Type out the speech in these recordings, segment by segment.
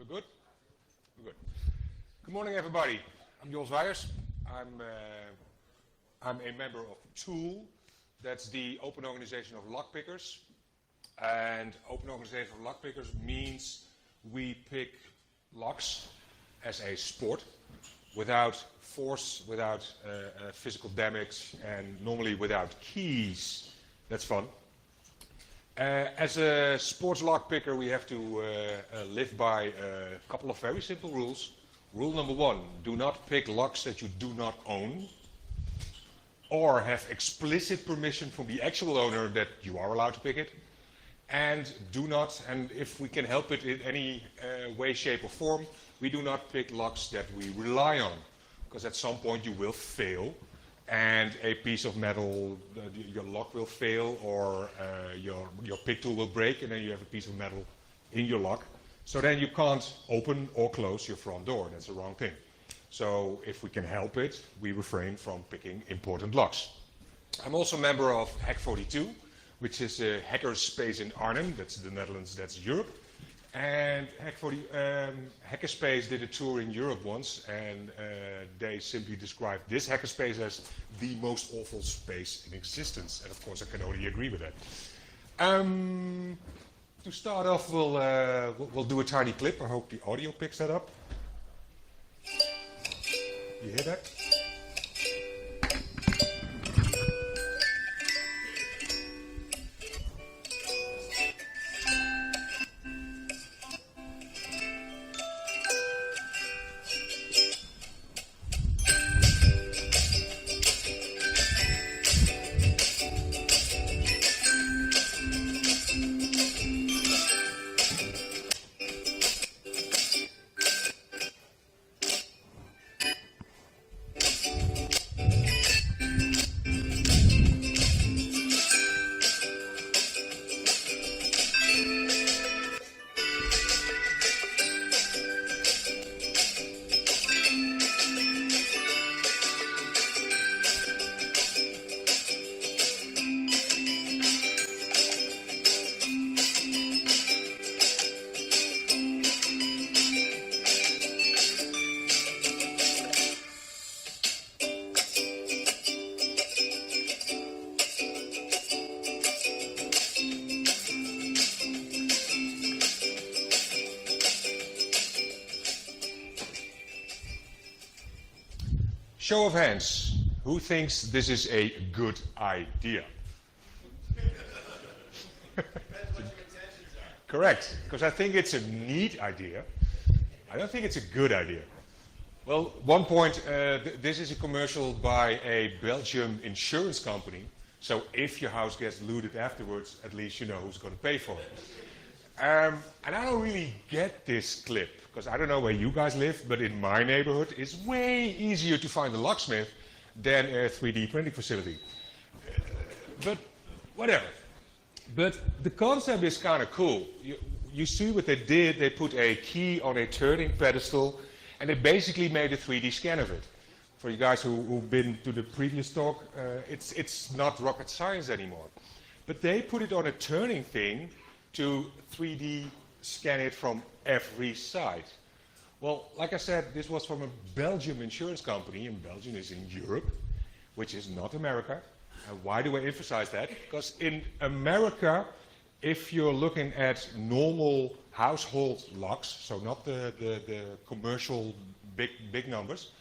We're good? We're good. Good morning, everybody. I'm Weyers. I'm a member of TOOL. That's the Open Organization of Lockpickers. And Open Organization of Lockpickers means we pick locks as a sport without force, without physical damage, and normally without keys. That's fun. As a sports lock picker, we have to live by a couple of very simple rules. Rule number one, do not pick locks that you do not own or have explicit permission from the actual owner that you are allowed to pick it. And do not, and if we can help it in any way, shape or form, we do not pick locks that we rely on, because at some point you will fail and a piece of metal, your lock will fail, or your pick tool will break, and then you have a piece of metal in your lock. So then you can't open or close your front door. That's the wrong thing. So if we can help it, we refrain from picking important locks. I'm also a member of Hack42, which is a hacker space in Arnhem. That's the Netherlands, that's Europe. And Hackerspace did a tour in Europe once, and they simply described this hackerspace as the most awful space in existence. And of course, I can only agree with that. To start off, we'll do a tiny clip. I hope the audio picks that up. You hear that? Show of hands, who thinks this is a good idea? Correct, because I think it's a neat idea. I don't think it's a good idea. Well, one point, this is a commercial by a Belgian insurance company. So if your house gets looted afterwards, at least you know who's going to pay for it. And I don't really get this clip, because I don't know where you guys live, but in my neighborhood, it's way easier to find a locksmith than a 3D printing facility. But whatever. But the concept is kind of cool. You see what they did? They put a key on a turning pedestal, and they basically made a 3D scan of it. For you guys who've been to the previous talk, it's not rocket science anymore. But they put it on a turning thing to 3D scan it from every side. Well, like I said, this was from a Belgian insurance company, and Belgium is in Europe, which is not America. And why do I emphasize that? Because in America, if you're looking at normal household locks, so not the commercial big numbers,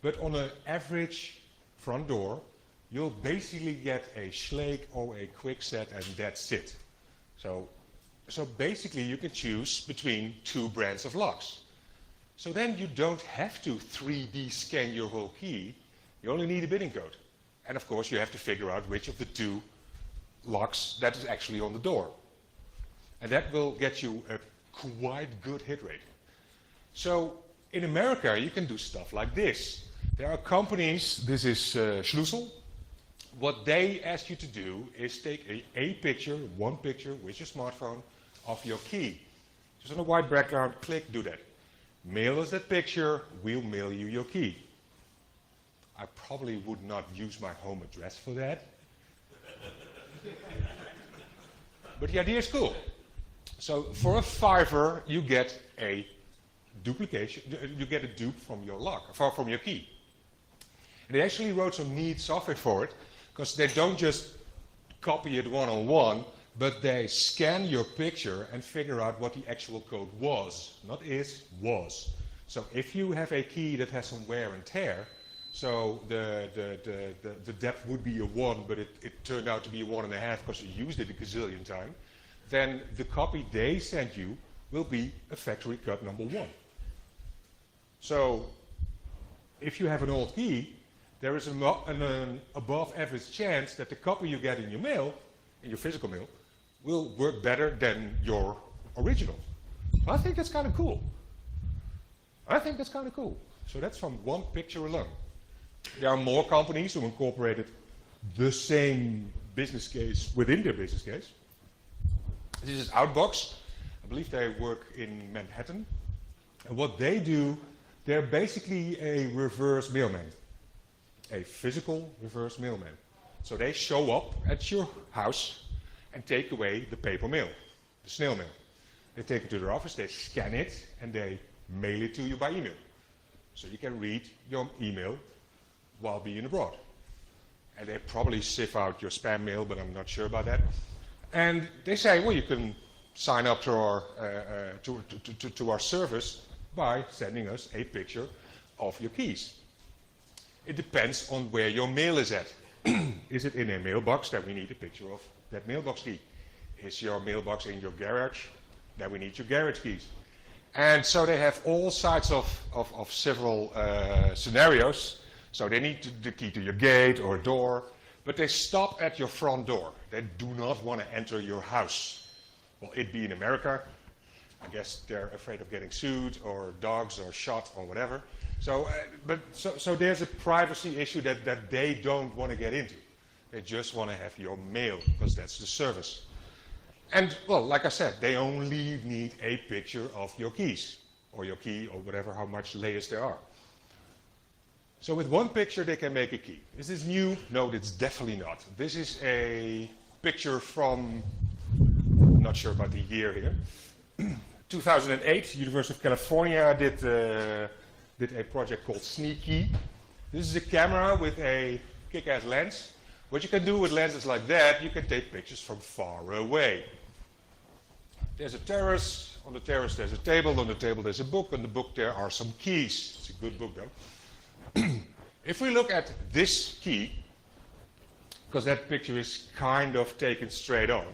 but on an average front door, you'll basically get a Schlage or a Quickset, and that's it. So basically you can choose between two brands of locks. So then you don't have to 3D scan your whole key, you only need a bidding code. And of course you have to figure out which of the two locks that is actually on the door. And that will get you a quite good hit rate. So in America you can do stuff like this. There are companies, this is Schlüssel. What they ask you to do is take a picture, one picture with your smartphone of your key. Just on a white background, click, do that. Mail us that picture, we'll mail you your key. I probably would not use my home address for that. But the idea is cool. So for a $5, you get a duplication, you get a dupe from your lock, from your key. And they actually wrote some neat software for it, because they don't just copy it one-on-one, but they scan your picture and figure out what the actual code was. Not is, was. So if you have a key that has some wear and tear, so the depth would be a 1, but it turned out to be a 1.5 because you used it a gazillion times, then the copy they sent you will be a factory cut number 1. So if you have an old key, there is an above average chance that the copy you get in your mail, in your physical mail, will work better than your original. I think that's kind of cool. I think that's kind of cool. So that's from one picture alone. There are more companies who incorporated the same business case within their business case. This is Outbox. I believe they work in Manhattan. And what they do, they're basically a reverse mailman. A physical reverse mailman. So they show up at your house and take away the paper mail, the snail mail. They take it to their office, they scan it, and they mail it to you by email. So you can read your email while being abroad. And they probably sieve out your spam mail, but I'm not sure about that. And they say, well, you can sign up to our service by sending us a picture of your keys. It depends on where your mail is at. Is it in a mailbox? Then we need a picture of that mailbox key. Is your mailbox in your garage? Then we need your garage keys. And so they have all sides of several scenarios. So they need the key to your gate or door, but they stop at your front door. They do not want to enter your house. Well, it be in America, I guess they're afraid of getting sued or dogs or shot or whatever. So, so there's a privacy issue that they don't want to get into. They just want to have your mail because that's the service. And well, like I said, they only need a picture of your keys or your key or whatever, how much layers there are. So with one picture, they can make a key. Is this new? No, it's definitely not. This is a picture from, I'm not sure about the year here, 2008, University of California did a project called Sneaky. This is a camera with a kick-ass lens. What you can do with lenses like that, you can take pictures from far away. There's a terrace. On the terrace there's a table. On the table there's a book. On the book there are some keys. It's a good book though. If we look at this key, because that picture is kind of taken straight on,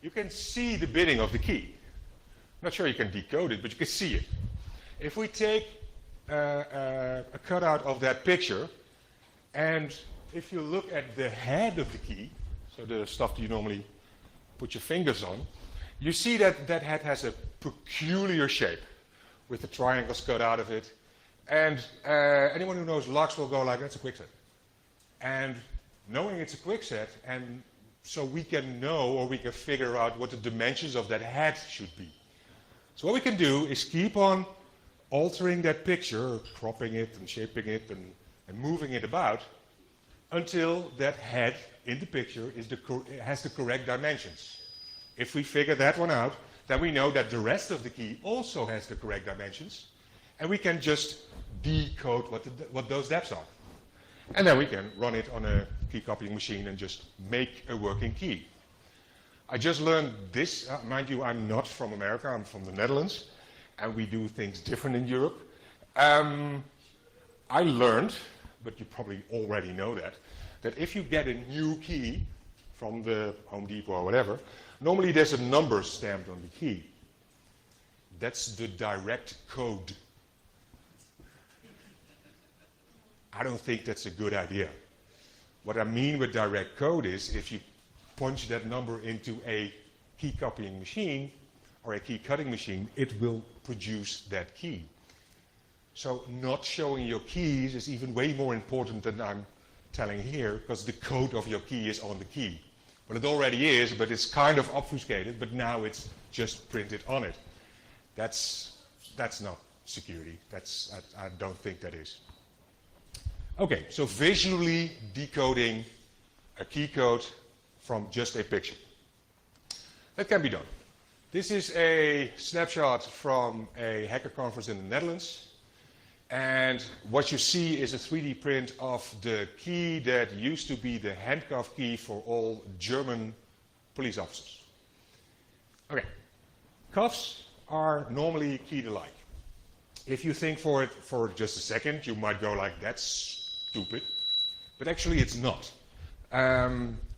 you can see the bidding of the key. I'm not sure you can decode it, but you can see it. If we take a cutout of that picture, and if you look at the head of the key, so the stuff you normally put your fingers on, you see that that head has a peculiar shape with the triangles cut out of it. And anyone who knows locks will go like, that's a quickset. And knowing it's a quickset, and so we can know or we can figure out what the dimensions of that head should be. So what we can do is keep on altering that picture, cropping it and shaping it and moving it about until that head in the picture has the correct dimensions. If we figure that one out, then we know that the rest of the key also has the correct dimensions, and we can just decode what those depths are. And then we can run it on a key copying machine and just make a working key. I just learned this. Mind you, I'm not from America, I'm from the Netherlands, and we do things different in Europe. I learned, but you probably already know that if you get a new key from the Home Depot or whatever, normally there's a number stamped on the key. That's the direct code. I don't think that's a good idea. What I mean with direct code is if you punch that number into a key copying machine or a key cutting machine, it will produce that key. So not showing your keys is even way more important than I'm telling here, because the code of your key is on the key. Well, it already is, but it's kind of obfuscated, but now it's just printed on it. That's not security. I don't think that is. Okay, so visually decoding a key code from just a picture. That can be done. This is a snapshot from a hacker conference in the Netherlands. And what you see is a 3D print of the key that used to be the handcuff key for all German police officers. Okay, cuffs are normally keyed-alike. If you think for it for just a second, you might go like, that's stupid. But actually it's not.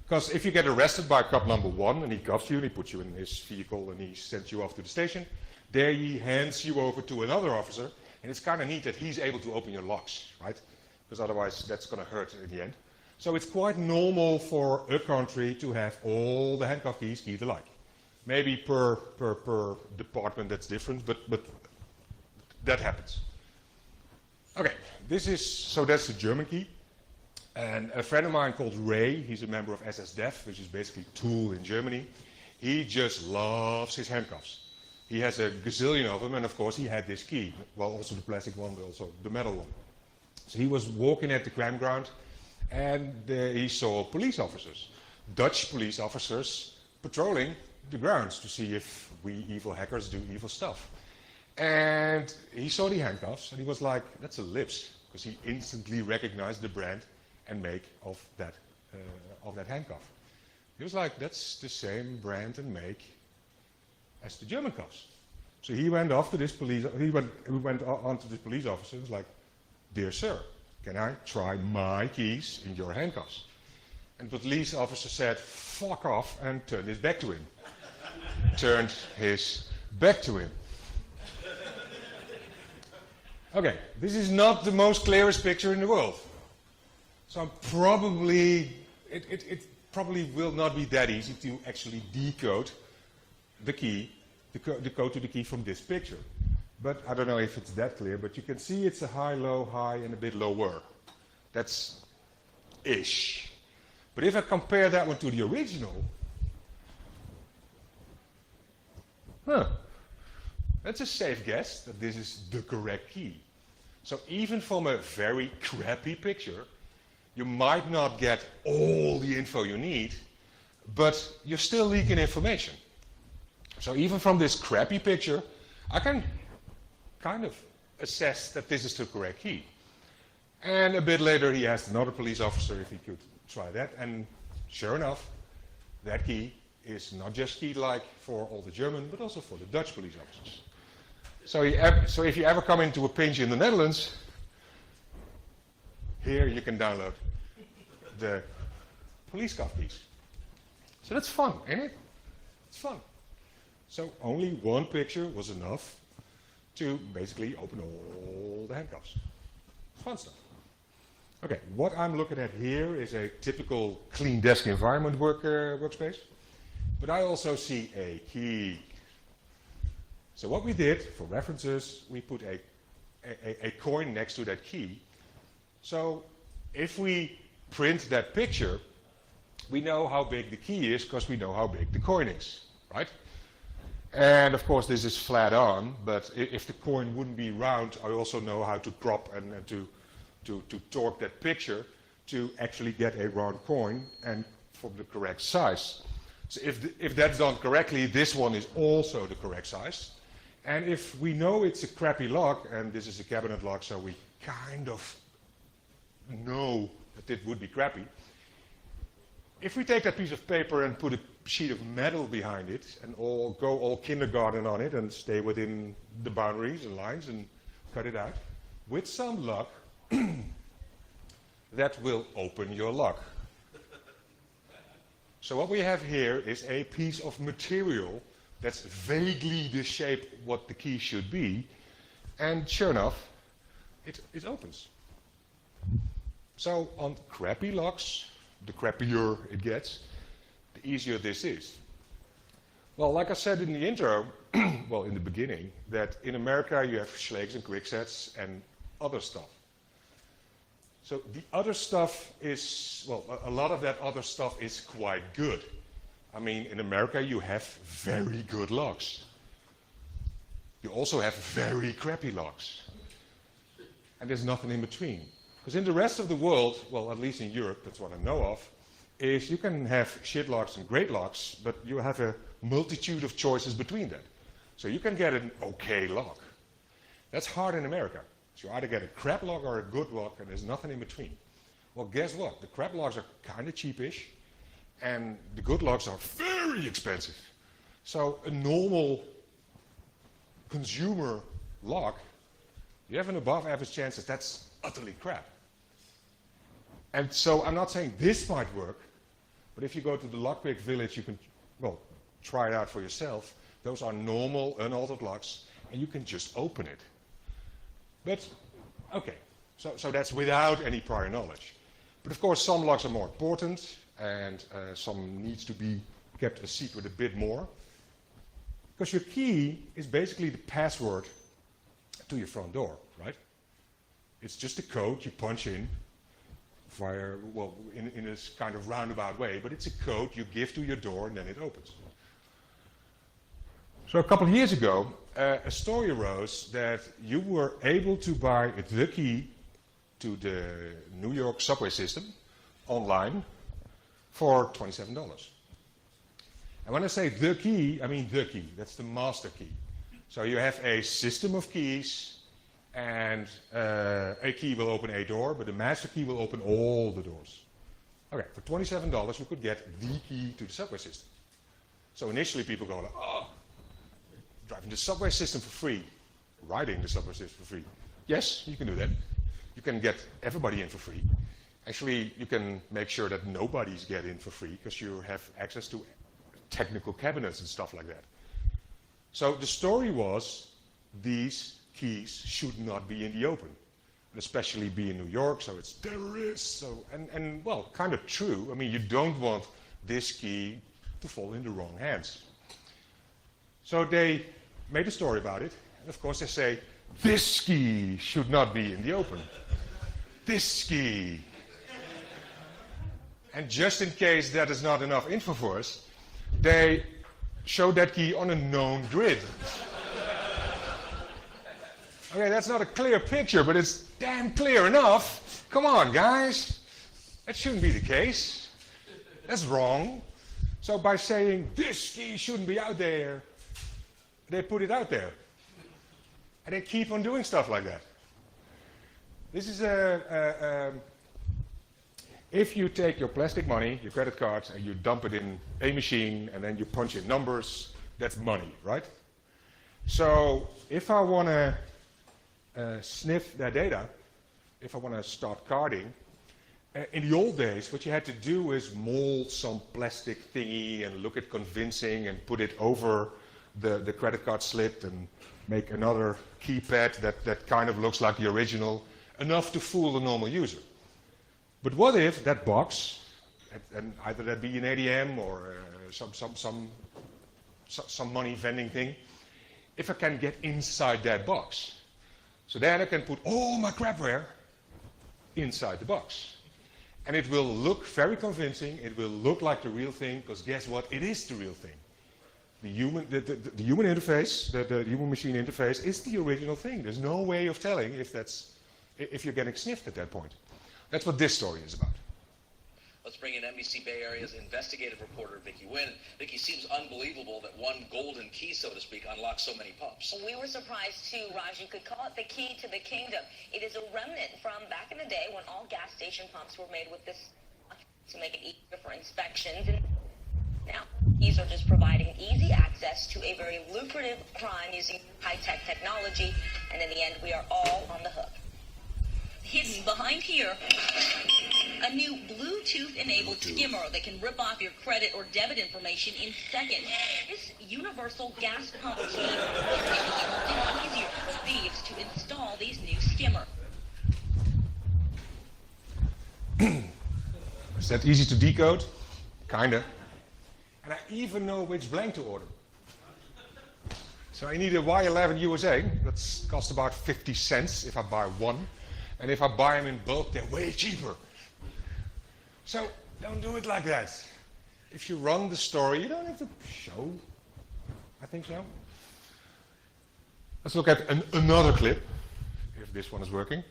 Because if you get arrested by cop number 1 and he cuffs you and he puts you in his vehicle and he sends you off to the station, there he hands you over to another officer, and it's kind of neat that he's able to open your locks, right? Because otherwise that's going to hurt in the end. So it's quite normal for a country to have all the handcuff keys keyed alike. Maybe per department that's different, but that happens. Okay, that's the German key. And a friend of mine called Ray, he's a member of SSDEF, which is basically TOOL in Germany. He just loves his handcuffs. He has a gazillion of them, and of course he had this key. Well, also the plastic one, but also the metal one. So he was walking at the crime ground, and he saw police officers, Dutch police officers, patrolling the grounds to see if we evil hackers do evil stuff. And he saw the handcuffs, and he was like, that's a Lips, because he instantly recognized the brand and make of that handcuff. He was like, that's the same brand and make as the German cuffs. So he went off to this police, he went on to this police officer and was like, dear sir, can I try my keys in your handcuffs? And the police officer said, fuck off, and turned his back to him. Turned his back to him. Okay, this is not the most clearest picture in the world. So it probably will not be that easy to actually decode the key, the code to the key from this picture. But I don't know if it's that clear, but you can see it's a high, low, high, and a bit lower. That's ish. But if I compare that one to the original, that's a safe guess that this is the correct key. So even from a very crappy picture, you might not get all the info you need, but you're still leaking information. So even from this crappy picture, I can kind of assess that this is the correct key. And a bit later he asked another police officer if he could try that, and sure enough, that key is not just keyed like for all the German, but also for the Dutch police officers. So if you ever come into a pinch in the Netherlands, here you can download the police cuff keys. So that's fun, isn't it? It's fun. So only one picture was enough to basically open all the handcuffs. It's fun stuff. Okay, what I'm looking at here is a typical clean desk environment workspace. But I also see a key. So what we did, for references, we put a coin next to that key. So if we print that picture, we know how big the key is because we know how big the coin is, right? And of course this is flat on, but if the coin wouldn't be round, I also know how to crop and to torque that picture to actually get a round coin and from the correct size. So if that's done correctly, this one is also the correct size. And if we know it's a crappy lock, and this is a cabinet lock, so we kind of know that it would be crappy. If we take that piece of paper and put a sheet of metal behind it and go all kindergarten on it and stay within the boundaries and lines and cut it out, with some luck, that will open your lock. So what we have here is a piece of material that's vaguely the shape what the key should be, and sure enough, it opens. So on crappy locks, the crappier it gets, the easier this is. Well, like I said in the intro, well, in the beginning, that in America you have Schlegs and Quicksets and other stuff. So the other stuff is, well, a lot of that other stuff is quite good. I mean, in America you have very good locks. You also have very crappy locks. And there's nothing in between. Because in the rest of the world, well, at least in Europe, that's what I know of, is you can have shit locks and great locks, but you have a multitude of choices between that. So you can get an okay lock. That's hard in America. So you either get a crap lock or a good lock, and there's nothing in between. Well, guess what? The crap locks are kind of cheapish, and the good locks are very expensive. So a normal consumer lock, you have an above average chance that that's utterly crap. And so I'm not saying this might work, but if you go to the lockpick village, you can, well, try it out for yourself. Those are normal, unaltered locks, and you can just open it. But, okay, so that's without any prior knowledge. But of course, some locks are more important, and some needs to be kept a secret a bit more. Because your key is basically the password to your front door, right? It's just a code you punch in via, well, in a kind of roundabout way, but it's a code you give to your door and then it opens. So a couple of years ago, a story arose that you were able to buy the key to the New York subway system online for $27. And when I say the key, I mean the key. That's the master key. So you have a system of keys, and a key will open a door, but the master key will open all the doors. Okay, for $27 you could get the key to the subway system. So initially people go like, oh, driving the subway system for free, riding the subway system for free. Yes, you can do that. You can get everybody in for free. Actually, you can make sure that nobody's get in for free because you have access to technical cabinets and stuff like that. So the story was these keys should not be in the open, and especially be in New York, so it's terrorists. So, and well, kind of true. I mean, you don't want this key to fall in the wrong hands. So they made a story about it, and of course they say, this key should not be in the open. This key. And just in case that is not enough info for us, they show that key on a known grid. Okay, that's not a clear picture, but it's damn clear enough. Come on, guys. That shouldn't be the case. That's wrong. So by saying this key shouldn't be out there, they put it out there. And they keep on doing stuff like that. This is if you take your plastic money, your credit cards, and you dump it in a machine, and then you punch in numbers, that's money, right? So if I want to sniff that data, if I want to start carding, in the old days, what you had to do is mold some plastic thingy and look at convincing and put it over the credit card slip and make another keypad that kind of looks like the original, enough to fool the normal user. But what if that box, and either that be an ATM or some money vending thing, if I can get inside that box, so then I can put all my crapware inside the box. And it will look very convincing, it will look like the real thing, because guess what? It is the real thing. The human interface, the human-machine interface is the original thing. There's no way of telling if you're getting sniffed at that point. That's what this story is about. Let's bring in NBC Bay Area's investigative reporter, Vicki Wynn. Vicki, seems unbelievable that one golden key, so to speak, unlocks so many pumps. We were surprised too, Raj. You could call it the key to the kingdom. It is a remnant from back in the day when all gas station pumps were made with this to make it easier for inspections. And now, keys are just providing easy access to a very lucrative crime using high-tech technology, and in the end, we are all on the hook. Hidden behind here, a new Bluetooth-enabled skimmer that can rip off your credit or debit information in seconds. This universal gas pump key is making it easier for thieves to install these new skimmers. Is that easy to decode? Kinda. And I even know which blank to order. So I need a Y11 USA. That costs about 50 cents if I buy one. And if I buy them in bulk, they're way cheaper. So don't do it like that. If you run the story, you don't have to show. I think so. Let's look at another clip, if this one is working.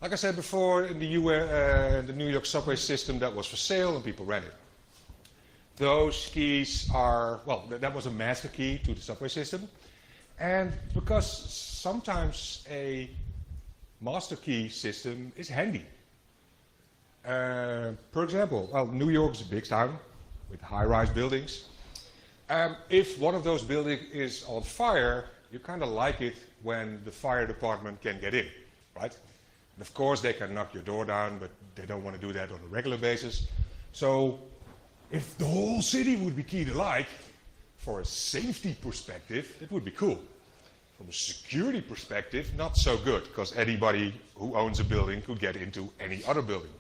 Like I said before, in the New York subway system, that was for sale and people rented. Those keys are, well, that was a master key to the subway system. And because sometimes a master key system is handy. For example, well, New York is a big town with high-rise buildings. If one of those buildings is on fire, you kind of like it when the fire department can get in, right? And of course, they can knock your door down, but they don't want to do that on a regular basis. So if the whole city would be keyed alike, for a safety perspective, it would be cool. From a security perspective, not so good, because anybody who owns a building could get into any other building.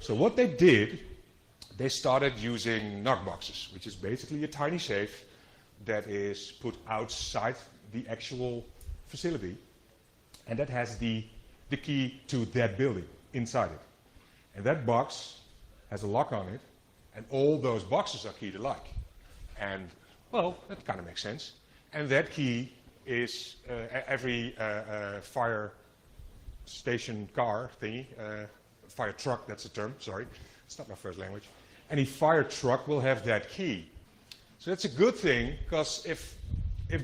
So what they did, they started using knockboxes, which is basically a tiny safe that is put outside the actual facility, and that has the key to that building inside it. And that box has a lock on it, and all those boxes are keyed alike. And, well, that kind of makes sense. And that key is every fire station car thingy, fire truck, that's the term, sorry, it's not my first language. Any fire truck will have that key. So that's a good thing, because if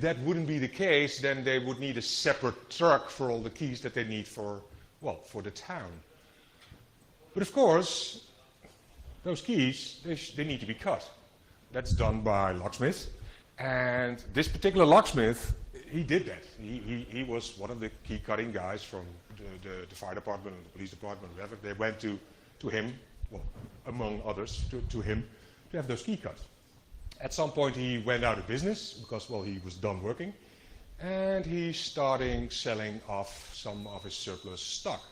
that wouldn't be the case, then they would need a separate truck for all the keys that they need for, well, for the town. But of course, those keys, they need to be cut. That's done by locksmith. And this particular locksmith, he did that. He was one of the key cutting guys from the fire department and the police department, whatever. They went to him, well, among others, to him to have those key cut. At some point he went out of business because, well, he was done working, and he started selling off some of his surplus stock.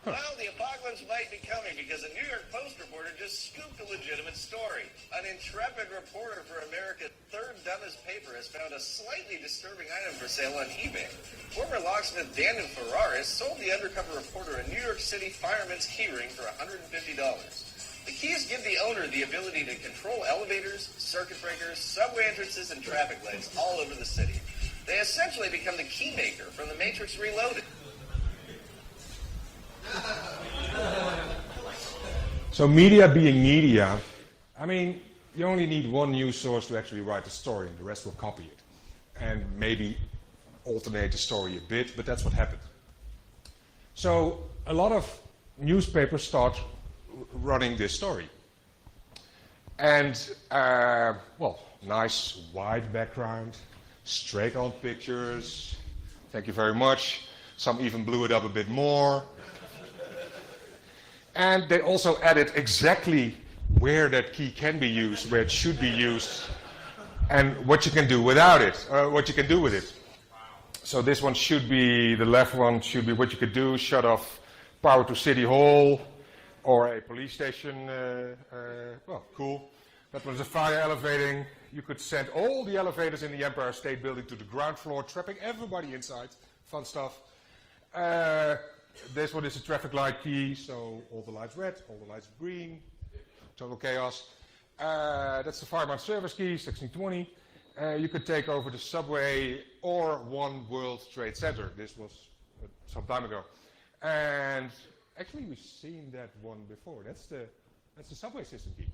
Well, the apocalypse might be coming because a New York Post reporter just scooped a legitimate story. An intrepid reporter for America's third dumbest paper has found a slightly disturbing item for sale on eBay. Former locksmith Daniel Ferraris sold the undercover reporter a New York City fireman's keyring for $150. The keys give the owner the ability to control elevators, circuit breakers, subway entrances, and traffic lights all over the city. They essentially become the key maker from The Matrix Reloaded. So media being media, I mean, you only need one news source to actually write the story, and the rest will copy it. And maybe alternate the story a bit, but that's what happened. So a lot of newspapers start running this story. And, well, nice wide background, straight on pictures, thank you very much. Some even blew it up a bit more. And they also added exactly where that key can be used, where it should be used, and what you can do without it, what you can do with it. So this one should be, the left one should be what you could do, shut off power to City Hall or a police station. Well, cool. That was a fire elevating. You could send all the elevators in the Empire State Building to the ground floor, trapping everybody inside. Fun stuff. This one is a traffic light key, so all the lights red, all the lights green, total chaos. That's the fireman service key, 1620. You could take over the subway or One World Trade Center. This was some time ago. And actually we've seen that one before. That's the subway system key.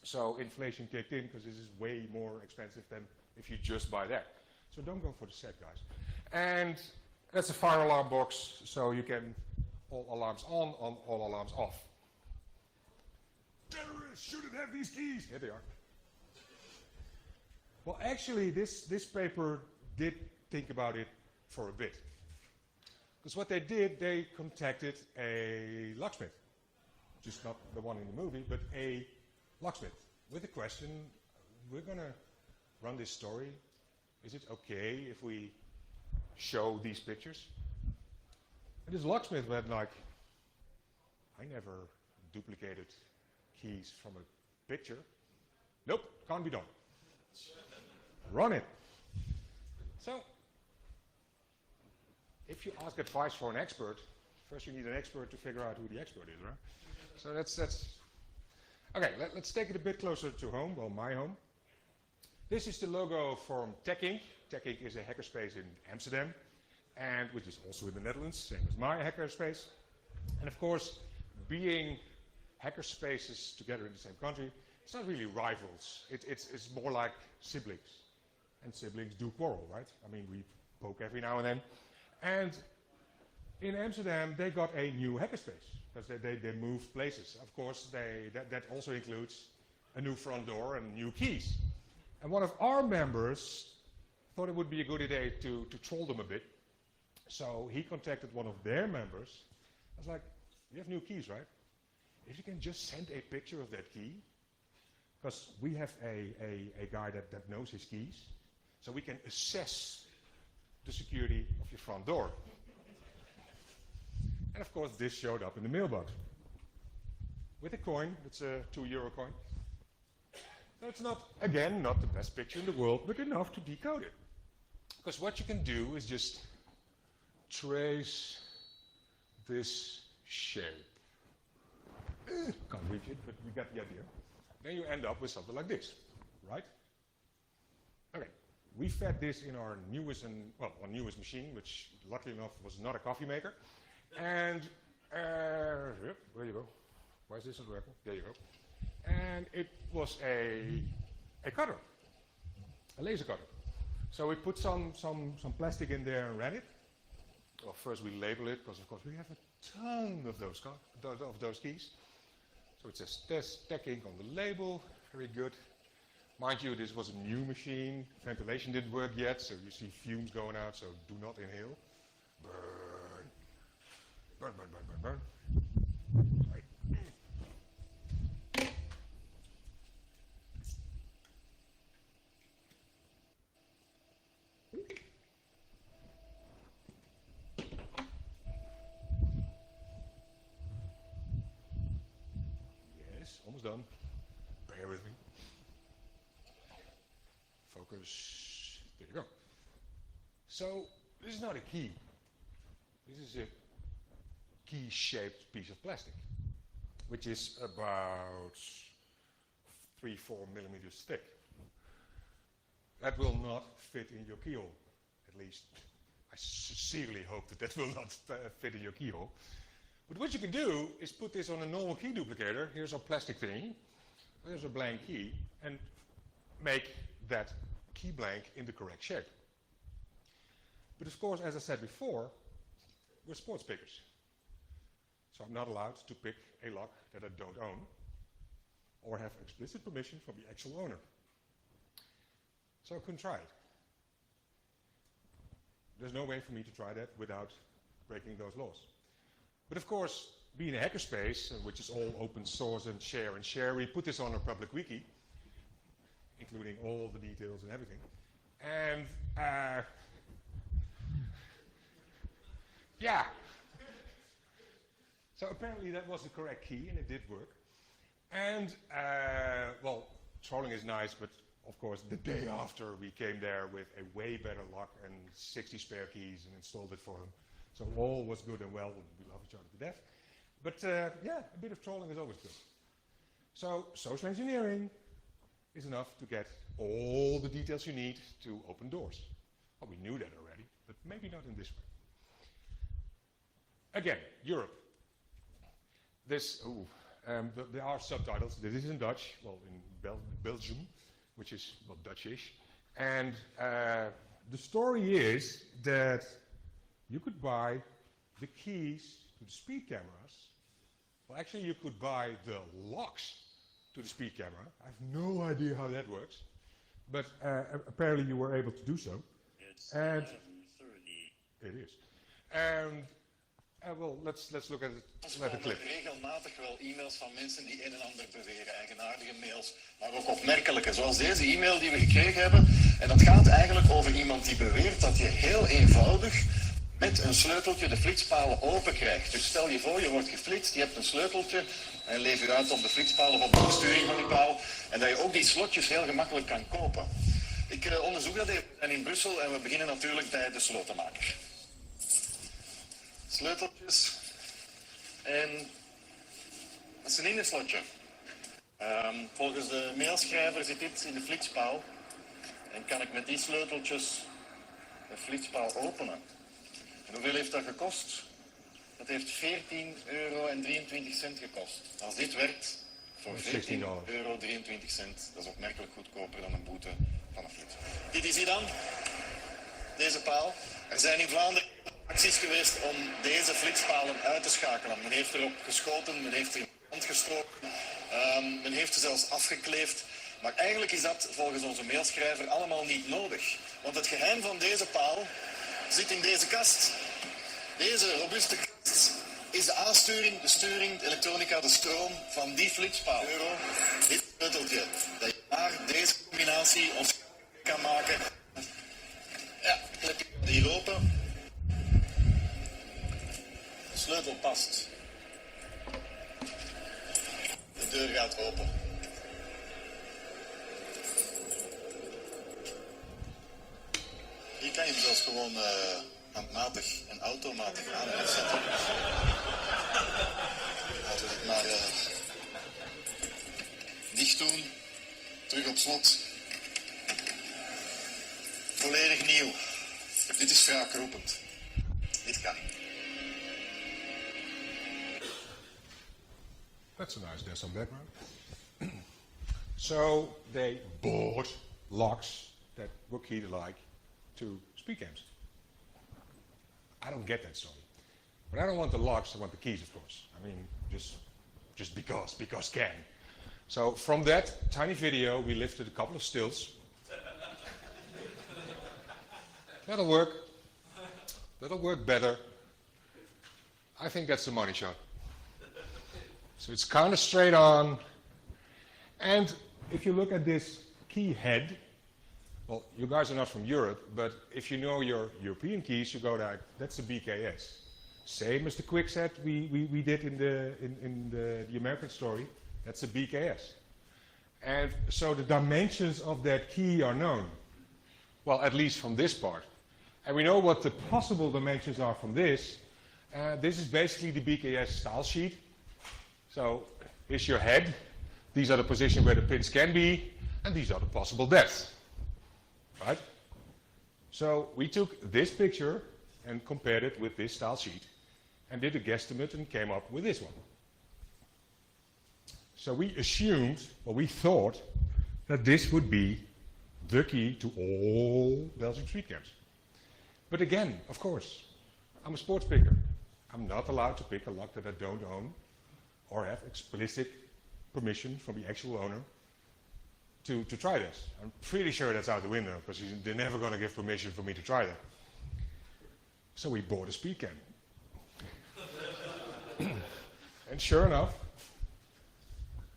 So inflation kicked in because this is way more expensive than if you just buy that. So don't go for the set, guys. And that's a fire alarm box, so you can all alarms on, all alarms off. Terrorists shouldn't have these keys. Here they are. Well, actually, this paper did think about it for a bit. Because what they did, they contacted a locksmith. Just not the one in the movie, but a locksmith. With a question, we're going to run this story. Is it okay if we show these pictures? And this locksmith went like, I never duplicated keys from a picture. Nope, can't be done. Run it. So, if you ask advice for an expert, first you need an expert to figure out who the expert is, right? So that's okay, let's take it a bit closer to home, well, my home. This is the logo from Tech Inc. Tech Inc. is a hackerspace in Amsterdam. and which is also in the Netherlands, same as my hackerspace. And of course, being hackerspaces together in the same country, it's not really rivals. It's more like siblings. And siblings do quarrel, right? I mean, we poke every now and then. And in Amsterdam, they got a new hackerspace because they moved places. Of course, that also includes a new front door and new keys. And one of our members thought it would be a good idea to troll them a bit. So he contacted one of their members. I was like, you have new keys, right? If you can just send a picture of that key, because we have a guy that knows his keys, so we can assess the security of your front door. And of course, this showed up in the mailbox. With a coin, it's a €2 coin. So it's not, again, not the best picture in the world, but enough to decode it. Because what you can do is just trace this shape. Can't reach it, but you get the idea. Then you end up with something like this, right? Okay, we fed this in our newest machine, which luckily enough was not a coffee maker. And there you go. Why is this not working? There you go. And it was a cutter, a laser cutter. So we put some plastic in there and ran it. Well, first we label it because of course we have a ton of those keys. So it says test tech ink on the label. Very good. Mind you, this was a new machine. Ventilation didn't work yet, so you see fumes going out. So do not inhale. Burn, burn, burn, burn, burn, burn. Right. Yes, almost done. Bear with me. Focus. There you go. So this is not a key. This is a key-shaped piece of plastic, which is about 3-4 millimeters thick. That will not fit in your keyhole. At least, I sincerely hope that will not fit in your keyhole. But what you can do is put this on a normal key duplicator. Here's our plastic thingy. There's a blank key, and make that key blank in the correct shape. But of course, as I said before, we're sports pickers. So I'm not allowed to pick a lock that I don't own or have explicit permission from the actual owner. So I couldn't try it. There's no way for me to try that without breaking those laws. But of course, being a hackerspace, which is all open source and share, we put this on our public wiki, including all the details and everything. And yeah. So apparently that was the correct key, and it did work. And well, trolling is nice, but of course the day after we came there with a way better lock and 60 spare keys and installed it for them. So all was good and well, we love each other to death. But yeah, a bit of trolling is always good. So social engineering is enough to get all the details you need to open doors. Well, we knew that already, but maybe not in this way. Again, Europe. This, there are subtitles. This is in Dutch, well, in Belgium, which is, well, Dutchish. And the story is that you could buy the keys to the speed cameras. Well, actually, you could buy the locks to the speed camera. I have no idea how that works. But apparently you were able to do so. It's and 11:30. It is. And well, let's look at it. Let the clip. Regelmatig wel e-mails van mensen die een en ander beweren. Eigenaardige mails, maar ook opmerkelijke. Zoals deze e-mail die we gekregen hebben. En dat gaat eigenlijk over iemand die beweert dat je heel eenvoudig met een sleuteltje de flitspalen open krijgt. Dus stel je voor, je wordt geflitst, je hebt een sleuteltje en leef je uit op de flitspalen of op de besturing van die paal. En dat je ook die slotjes heel gemakkelijk kan kopen. Ik onderzoek dat even. We zijn in Brussel en we beginnen natuurlijk bij de slotenmaker. Sleuteltjes. En dat is een innenslotje. Volgens de mailschrijver zit dit in de flitspaal. En kan ik met die sleuteltjes de flitspaal openen. En hoeveel heeft dat gekost? Dat heeft €14,23 gekost. Als dit werkt voor €14,23, dat is opmerkelijk goedkoper dan een boete van een flits. Dit is hij dan, deze paal. Er zijn in Vlaanderen acties geweest om deze flitspalen uit te schakelen. Men heeft erop geschoten, men heeft er in brand gestoken, men heeft ze zelfs afgekleefd. Maar eigenlijk is dat volgens onze mailschrijver allemaal niet nodig. Want het geheim van deze paal zit in deze kast. Deze robuuste kast is de aansturing, de sturing, de elektronica, de stroom van die flitspaal. Dit sleuteltje, dat je daar deze combinatie onschadelijk kan maken. Ja, klepje hier open. De sleutel past. De deur gaat open. Hier kan je hem zelfs gewoon handmatig en automatisch aan en afzetten. Laten we het maar dicht doen. Terug op slot. Volledig nieuw. Dit is wraakroepend. Dit kan niet. That's a nice desk on background. So they bought locks that were key-like to speed cams. I don't get that story. But I don't want the locks, I want the keys, of course. I mean, just because can. So from that tiny video, we lifted a couple of stills. That'll work. That'll work better. I think that's the money shot. So it's kind of straight on. And if you look at this key head, well, you guys are not from Europe, but if you know your European keys, you go like, that's the BKS. Same as the quickset we did in the American story, that's the BKS. And so the dimensions of that key are known. Well, at least from this part. And we know what the possible dimensions are from this. This is basically the BKS style sheet. So here's your head. These are the positions where the pins can be, and these are the possible depths. Right? So we took this picture and compared it with this style sheet and did a guesstimate and came up with this one. So we assumed, or we thought, that this would be the key to all Belgian street cams. But again, of course, I'm a sports picker. I'm not allowed to pick a lock that I don't own or have explicit permission from the actual owner to try this. I'm pretty sure that's out the window because they're never going to give permission for me to try that. So we bought a speed cam. And sure enough,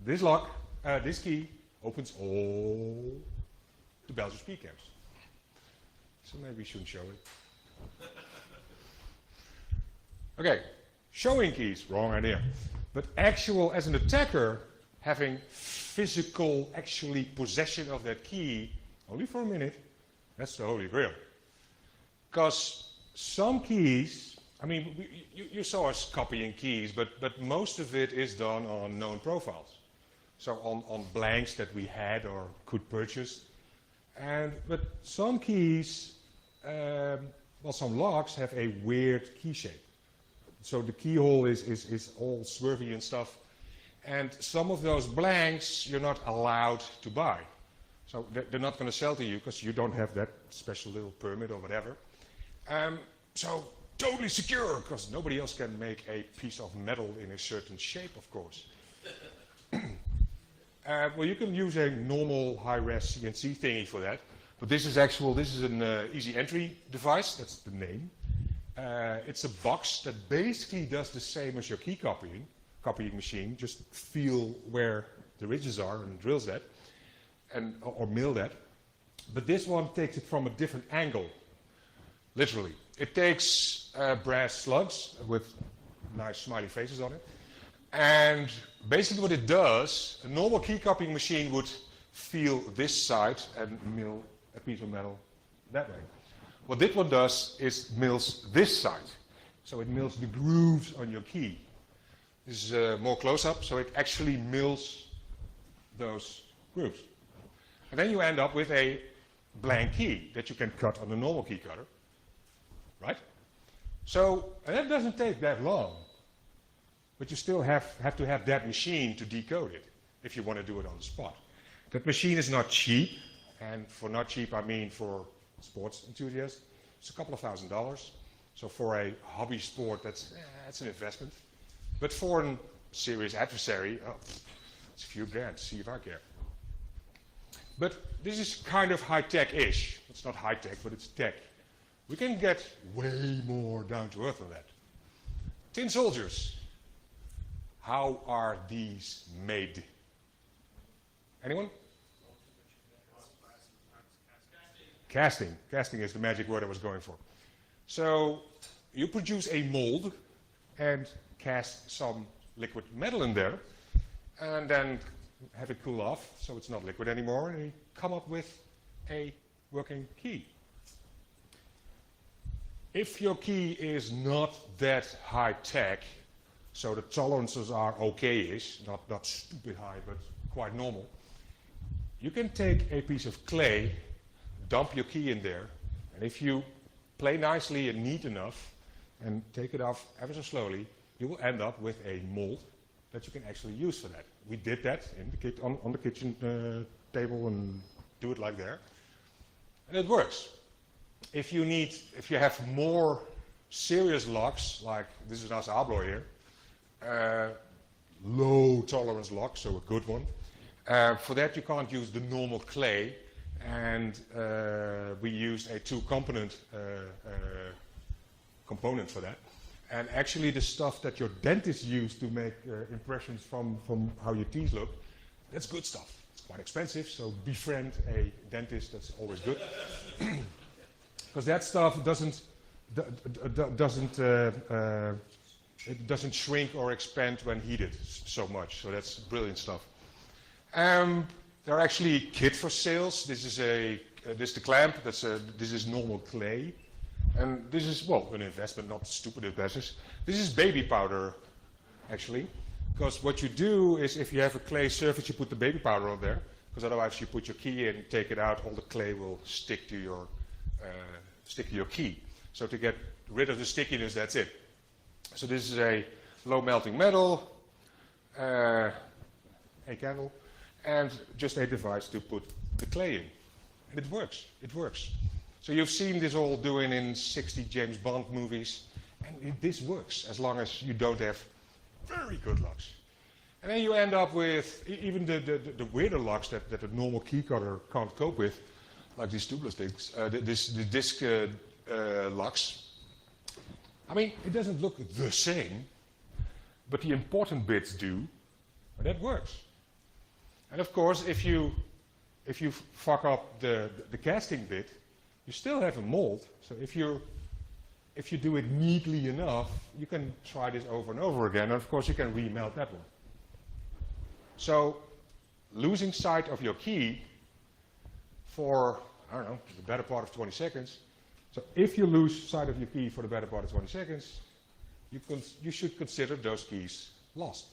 this lock, this key opens all the Belgian speed cams. So maybe we shouldn't show it. Okay, showing keys, wrong idea. But actual, as an attacker, having physical, actually possession of that key, only for a minute, that's the holy grail. Because some keys, I mean, you saw us copying keys, but most of it is done on known profiles. So on blanks that we had or could purchase. But some keys, well, some locks have a weird key shape. So the keyhole is all swervy and stuff. And some of those blanks you're not allowed to buy. So they're not going to sell to you because you don't have that special little permit or whatever. So totally secure because nobody else can make a piece of metal in a certain shape, of course. Well, you can use a normal high-res CNC thingy for that. But this is an easy entry device, that's the name. It's a box that basically does the same as your key copying machine, just feel where the ridges are and drills that, or mill that. But this one takes it from a different angle, literally. It takes brass slugs with nice smiley faces on it, and basically what it does, a normal key copying machine would feel this side and mill a piece of metal that way. What this one does is mills this side. So it mills the grooves on your key. This is more close-up, so it actually mills those grooves. And then you end up with a blank key that you can cut on a normal key cutter, right? So, and that doesn't take that long. But you still have to have that machine to decode it if you want to do it on the spot. That machine is not cheap, and for not cheap I mean for sports enthusiasts, it's a couple of $1,000s. So for a hobby sport, that's an investment. But for a serious adversary, it's a few grand, see if I care. But this is kind of high-tech-ish. It's not high-tech, but it's tech. We can get way more down to earth than that. Tin soldiers. How are these made? Anyone? Casting. Casting is the magic word I was going for. So you produce a mold and cast some liquid metal in there and then have it cool off so it's not liquid anymore, and you come up with a working key. If your key is not that high tech, so the tolerances are okay-ish, not stupid high, but quite normal, you can take a piece of clay, dump your key in there, and if you play nicely and neat enough and take it off ever so slowly, you will end up with a mold that you can actually use for that. We did that in the on the kitchen table and do it like there, and it works. If you have more serious locks, like this is us Abloy here, low tolerance lock, so a good one. For that you can't use the normal clay, and we used a two-component component for that. And actually the stuff that your dentist used to make impressions from how your teeth look, that's good stuff. It's quite expensive, so befriend a dentist, that's always good. Because that stuff doesn't shrink or expand when heated so much, so that's brilliant stuff. There are actually kits for sales. This is the clamp. This is normal clay, and this is an investment, not stupid investors. This is baby powder, actually, because what you do is if you have a clay surface, you put the baby powder on there, because otherwise you put your key in, take it out, all the clay will stick to your key. So to get rid of the stickiness, that's it. So this is a low melting metal, a candle, and just a device to put the clay in. And it works. It works. So you've seen this all doing in 60 James Bond movies, and this works as long as you don't have very good locks. And then you end up with even the weirder locks that a normal key cutter can't cope with, like these tubeless things, the disc locks. I mean, it doesn't look the same, but the important bits do, and that works. And of course, if you fuck up the casting bit, you still have a mold. So if you do it neatly enough, you can try this over and over again, and of course you can remelt that one. So losing sight of your key for, I don't know, the better part of 20 seconds. So if you lose sight of your key for the better part of 20 seconds, you should consider those keys lost.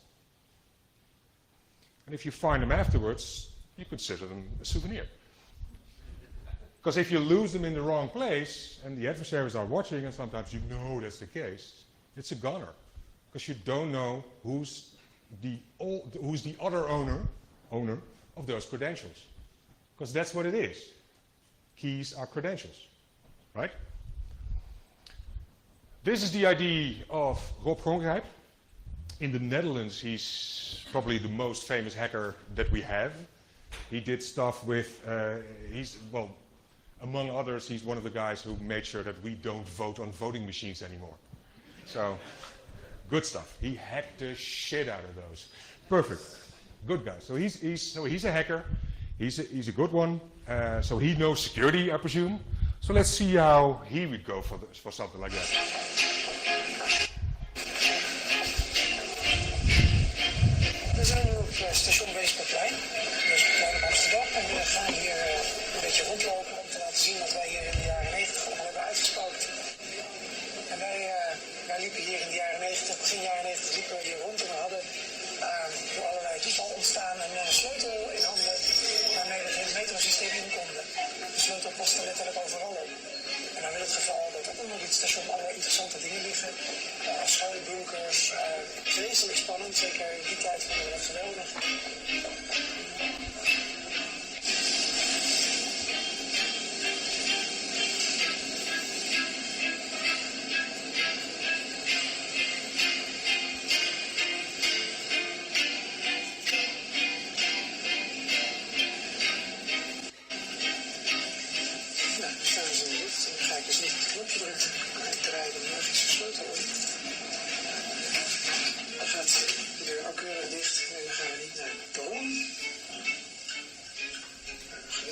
And if you find them afterwards, you consider them a souvenir. Because if you lose them in the wrong place, and the adversaries are watching, and sometimes you know that's the case, it's a goner. Because you don't know who's the other owner of those credentials. Because that's what it is. Keys are credentials, right? This is the idea of Rob Gongrijp. In the Netherlands, he's probably the most famous hacker that we have. He did stuff with, among others, he's one of the guys who made sure that we don't vote on voting machines anymore. So, good stuff. He hacked the shit out of those. Perfect. Good guy. So he's a hacker. He's a good one. So he knows security, I presume. So let's see how he would go for something like that. We zijn nu op station Weesperplein, Weesperplein in Amsterdam. En we gaan hier een beetje rondlopen om te laten zien wat wij hier in de jaren 90 allemaal hebben uitgesproken. En wij liepen hier in de jaren 90, begin jaren 90 liepen we hier rond en we hadden door allerlei toeval ontstaan een sleutel in handen waarmee we in het metrosysteem in konden. De sleutel paste letterlijk overal op. En dan in het geval dat hebben, omdat dit station allerlei interessante dingen liggen. Schuilbunkers, vreselijk spannend, zeker in die tijd vonden we dat geweldig.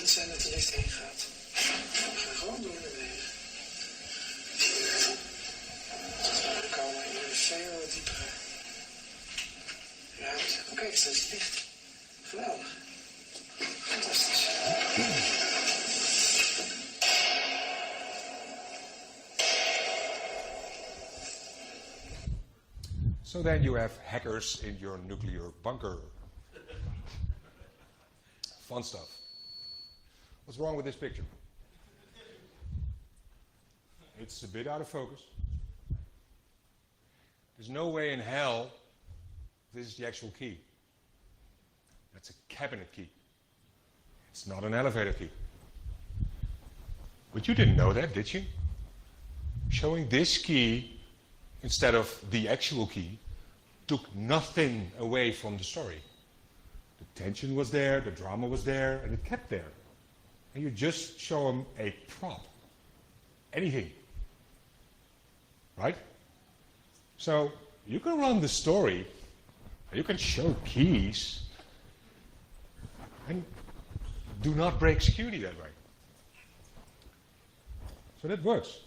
Zijn dat de lift heen gaat. We gaan gewoon door naar beneden. We komen in een veel diepere ruimte. Oh, kijk eens, dat is licht. Geweldig. Fantastisch. So then you have hackers in your nuclear bunker. Fun stuff. What's wrong with this picture? It's a bit out of focus. There's no way in hell this is the actual key. That's a cabinet key. It's not an elevator key. But you didn't know that, did you? Showing this key instead of the actual key took nothing away from the story. The tension was there, the drama was there, and it kept there. And you just show them a prop. Anything. Right? So you can run the story, you can show keys, and do not break security that way. So that works.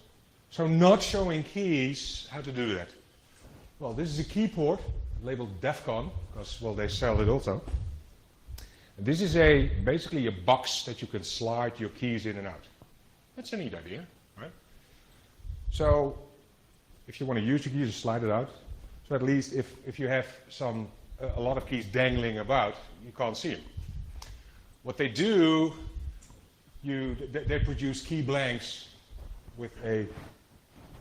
So not showing keys, how to do that? Well, this is a key port labeled DEFCON, because, well, they sell it also. And this is basically a box that you can slide your keys in and out. That's a neat idea, right? So if you want to use your keys, slide it out. So at least if you have a lot of keys dangling about, you can't see them. What they do, they produce key blanks with a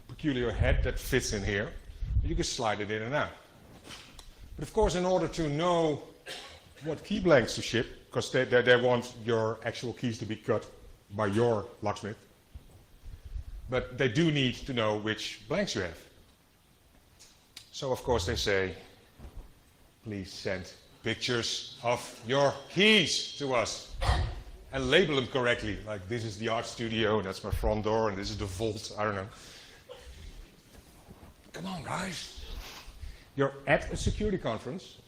peculiar head that fits in here. You can slide it in and out. But of course, in order to know what key blanks to ship, because they want your actual keys to be cut by your locksmith. But they do need to know which blanks you have. So of course they say, please send pictures of your keys to us and label them correctly. Like, this is the art studio, and that's my front door, and this is the vault, I don't know. Come on, guys. You're at a security conference.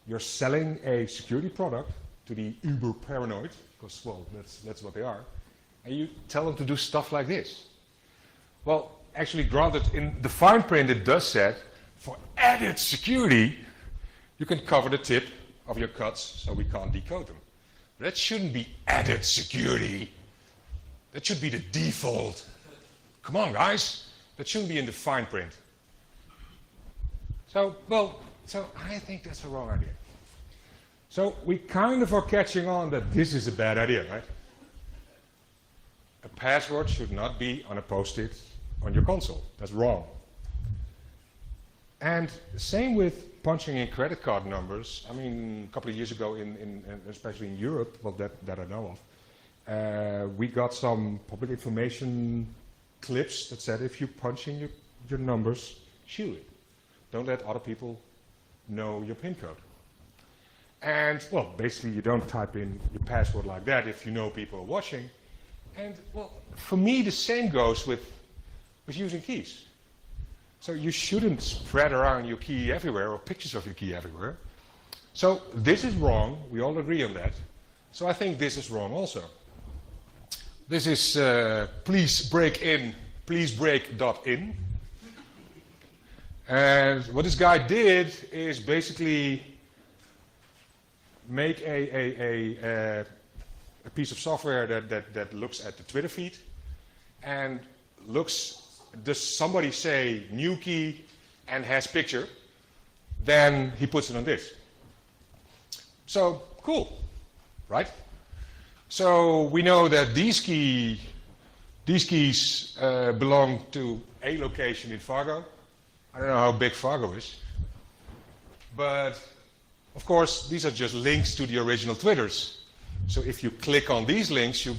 You're selling a security product to the uber paranoid, because, well, that's what they are, and you tell them to do stuff like this. Well, actually, granted, in the fine print it does say, for added security, you can cover the tip of your cuts so we can't decode them. But that shouldn't be added security. That should be the default. Come on, guys. That shouldn't be in the fine print. So I think that's the wrong idea. So we kind of are catching on that this is a bad idea, right? A password should not be on a post-it on your console. That's wrong. And same with punching in credit card numbers. I mean, a couple of years ago, especially in Europe, well, that I know of, we got some public information clips that said if you punch in your numbers, shield it. Don't let other people know your PIN code. And, well, basically you don't type in your password like that if you know people are watching. And, well, for me the same goes with using keys. So you shouldn't spread around your key everywhere or pictures of your key everywhere. So this is wrong, we all agree on that. So I think this is wrong also. This is please break.in. And what this guy did is basically make a piece of software that looks at the Twitter feed and does somebody say new key and has picture, then he puts it on this. So cool, right? So we know that these key These keys belong to a location in Fargo. I don't know how big Fargo is. But, of course, these are just links to the original Twitters. So if you click on these links, you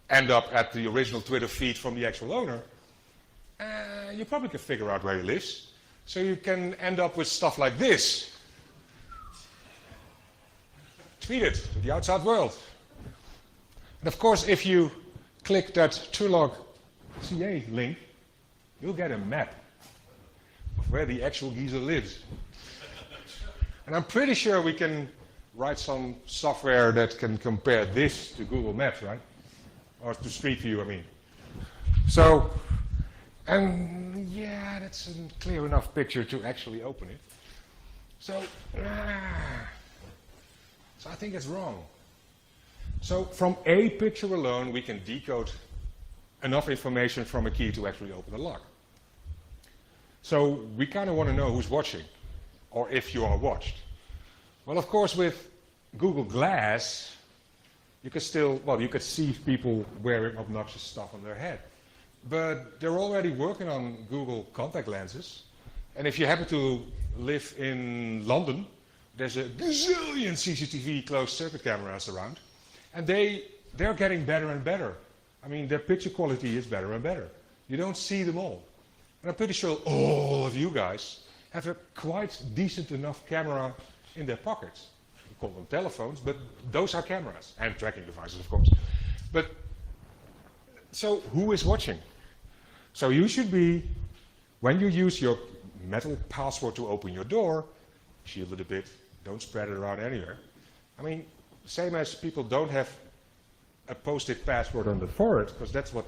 end up at the original Twitter feed from the actual owner. You probably can figure out where he lives. So you can end up with stuff like this. Tweet it to the outside world. And of course, if you click that Turlog CA link, you'll get a map of where the actual geezer lives. And I'm pretty sure we can write some software that can compare this to Google Maps, right? Or to Street View, I mean. So, and yeah, that's a clear enough picture to actually open it. So I think it's wrong. So from a picture alone, we can decode enough information from a key to actually open a lock. So we kind of want to know who's watching, or if you are watched. Well, of course, with Google Glass, you could still, well, you could see people wearing obnoxious stuff on their head. But they're already working on Google contact lenses. And if you happen to live in London, there's a gazillion CCTV closed circuit cameras around. And they're getting better and better. I mean, their picture quality is better and better. You don't see them all. And I'm pretty sure all of you guys have a quite decent enough camera in their pockets. We call them telephones, but those are cameras. And tracking devices, of course. But, so who is watching? So you should be, when you use your metal password to open your door, shield it a bit, don't spread it around anywhere. I mean, same as people don't have a post-it password on the forehead, because that's what,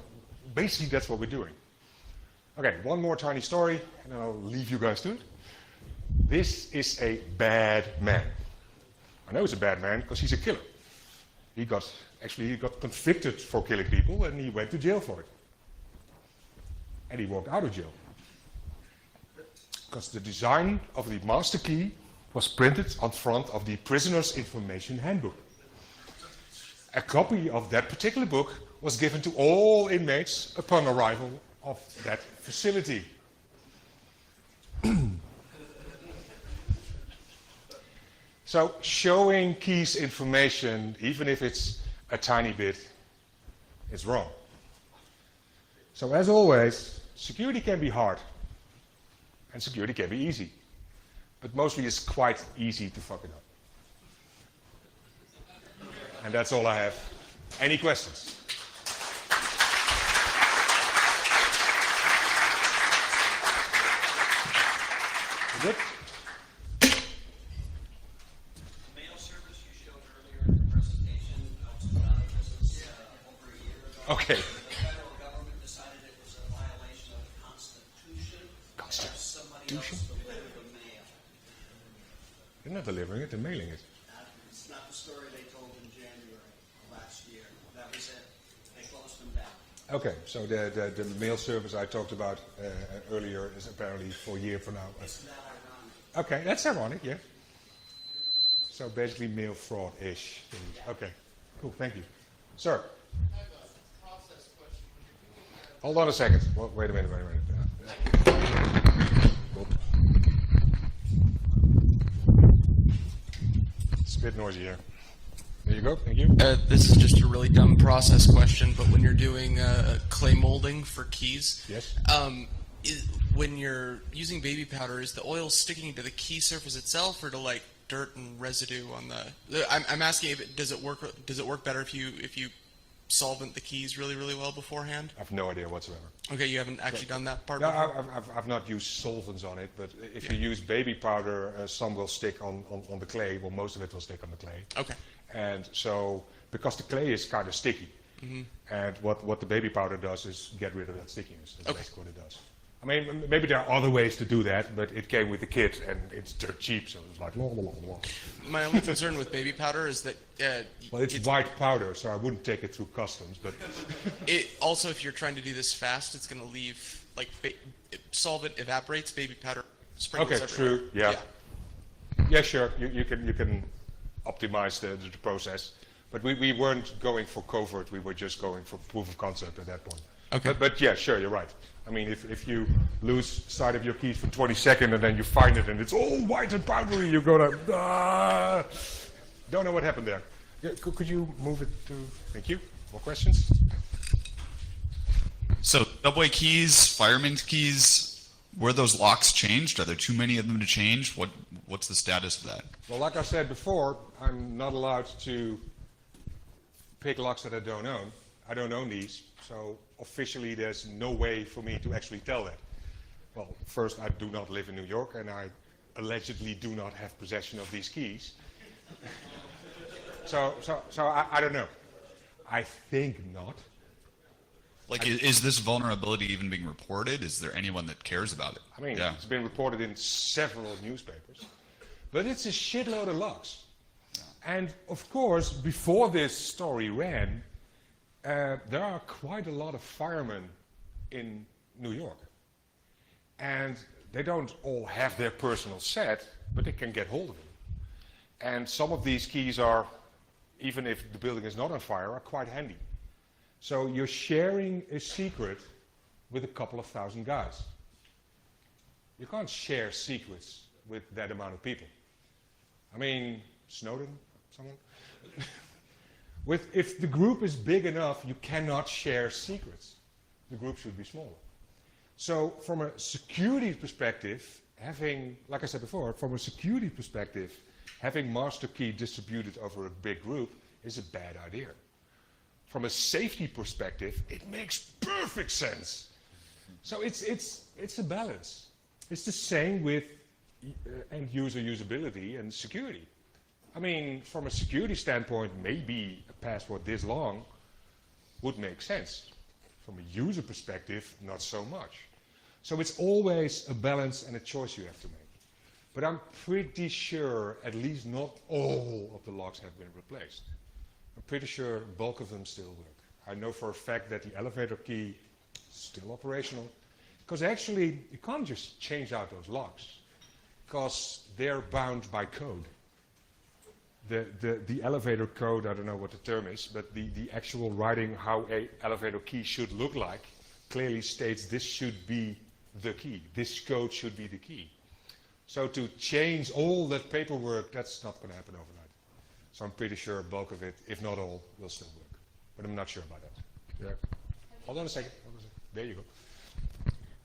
basically that's what we're doing. Okay, one more tiny story, and I'll leave you guys to it. This is a bad man. I know he's a bad man because he's a killer. He got convicted for killing people, and he went to jail for it. And he walked out of jail. Because the design of the master key was printed on front of the prisoner's information handbook. A copy of that particular book was given to all inmates upon arrival of that facility. So showing keys information, even if it's a tiny bit, is wrong. So as always, security can be hard, and security can be easy. But mostly it's quite easy to fuck it up. And that's all I have. Any questions? Good? Mail service you showed earlier in the presentation talks about this over a year ago. Okay. The federal government decided it was a violation of the Constitution. To have somebody else deliver the mail. They're not delivering it, they're mailing it. It's not the story they told in January of last year. That was it. They closed them down. Okay, so the mail service I talked about earlier is apparently for a year from now. Isn't that ironic? Okay, that's ironic, yeah. So basically mail fraud-ish. Okay, cool, thank you. Sir? I have a process question. Hold on a second. Wait a minute. It's a bit noisy here. There you go, thank you. This is just a really dumb process question, but when you're doing clay molding for keys, Yes? when you're using baby powder, is the oil sticking to the key surface itself or to like dirt and residue on the? I'm asking if does it work better if you solvent the keys really well beforehand? I have no idea whatsoever. Okay, you haven't actually done that part No, before? I've not used solvents on it, but if you use baby powder, some will stick on the clay. Well, most of it will stick on the clay. Okay. And so, because the clay is kind of sticky, and what the baby powder does is get rid of that stickiness. That's basically what it does. I mean, maybe there are other ways to do that, but it came with the kit, and it's dirt cheap, so it's like, blah, blah, blah, blah. My only concern with baby powder is that Well, it's white powder, so I wouldn't take it through customs, but it also, if you're trying to do this fast, it's going to leave like solvent evaporates, baby powder sprinkles okay, everywhere. true, yeah. Yeah, sure, you can optimize the process, but we weren't going for covert, we were just going for proof of concept at that point. Okay. But yeah, sure, you're right. I mean, if you lose sight of your keys for 20 seconds and then you find it and it's all white and powdery, you go to, don't know what happened there. Yeah, could you move it to, thank you. More questions? So subway keys, fireman's keys, were those locks changed? Are there too many of them to change? What's the status of that? Well, like I said before, I'm not allowed to pick locks that I don't own. I don't own these, so officially there's no way for me to actually tell that. Well, first, I do not live in New York, and I allegedly do not have possession of these keys. so I don't know. I think not. Like, is this vulnerability even being reported? Is there anyone that cares about it? I mean, yeah. It's been reported in several newspapers, but it's a shitload of locks. And of course, before this story ran, there are quite a lot of firemen in New York. And they don't all have their personal set, but they can get hold of them. And some of these keys are, even if the building is not on fire, are quite handy. So you're sharing a secret with a couple of thousand guys. You can't share secrets with that amount of people. I mean, Snowden, someone? If the group is big enough, you cannot share secrets. The group should be smaller. So from a security perspective, having, like I said before, from a security perspective, having master key distributed over a big group is a bad idea. From a safety perspective, it makes perfect sense. So it's a balance. It's the same with end user usability and security. I mean, from a security standpoint, maybe a password this long would make sense. From a user perspective, not so much. So it's always a balance and a choice you have to make. But I'm pretty sure at least not all of the locks have been replaced. I'm pretty sure the bulk of them still work. I know for a fact that the elevator key is still operational, because actually you can't just change out those locks, because they're bound by code. The elevator code, I don't know what the term is, but the actual writing how a elevator key should look like clearly states this should be the key. This code should be the key. So to change all that paperwork, that's not going to happen overnight. So I'm pretty sure a bulk of it, if not all, will still work. But I'm not sure about that. Yeah. Hold on a second. There you go.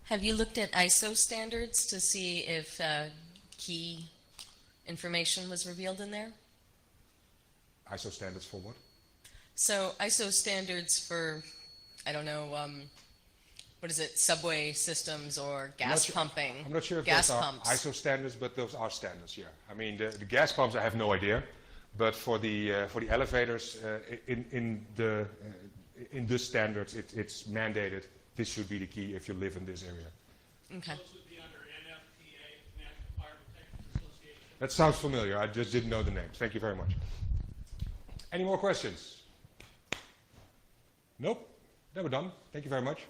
Have you looked at ISO standards to see if key information was revealed in there? ISO standards for what? So ISO standards for, I don't know, what is it, subway systems or gas pumping? I'm not sure if gas those are pumps. ISO standards, but those are standards, yeah. I mean, the gas pumps, I have no idea. But for the elevators, in the standards, it's mandated. This should be the key if you live in this area. Okay. Those would be under NFPA, National Fire Protection Association. That sounds familiar. I just didn't know the names. Thank you very much. Any more questions? Nope. Then we're done. Thank you very much.